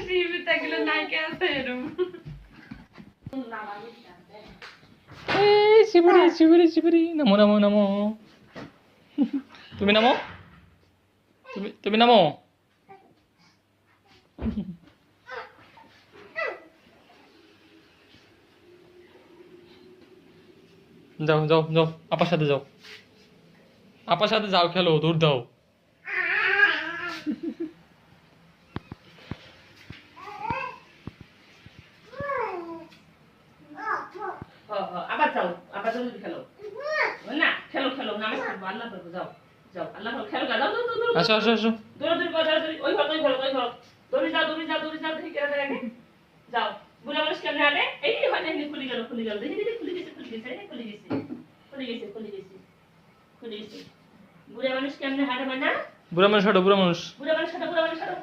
TV থাকলে নায়িকা আছে এরকম। এই শিবরি শিবরি শিবরি, নামো নামো নামো। তুমি নামো, তুমি নামো। যাও যাও যাও, আপার সাথে যাও, আপার সাথে যাও, খেলো, দৌড় দাও। আবার যাও, আবার জলদি খেলো না, খেলো খেলো, নামাজ পড়বো, আল্লাহ পড়বো, যাও যাও, আল্লাহ পড়বো, খেলো, যাও যাও যাও, আসো আসো আসো। দৌড়াদৌড়ি করো, দৌড়াদৌড়ি, ওই ঘর, ওই ঘর, ওই ঘর, দৌড়ি যাও, দৌড়ি যাও, দৌড়ি যাও, দেখি কেটে আগে যাও। বুড়া মানুষ কেমনে আগে, এই হয় না, খুলে গেল, খুলে গেল, দেখি দেখি, খুলে গেছে, খুলে গেছে, খুলে গেছে, খুলে গেছে, খুলে গেছে, খুলে গেছে। বুড়া মানুষ কেমনে হাঁটে, মানে বুড়া মানুষ হাঁটো, বুড়া মানুষ। বুড়া মানুষ হাঁটো, বুড়া মানুষ হাঁটো।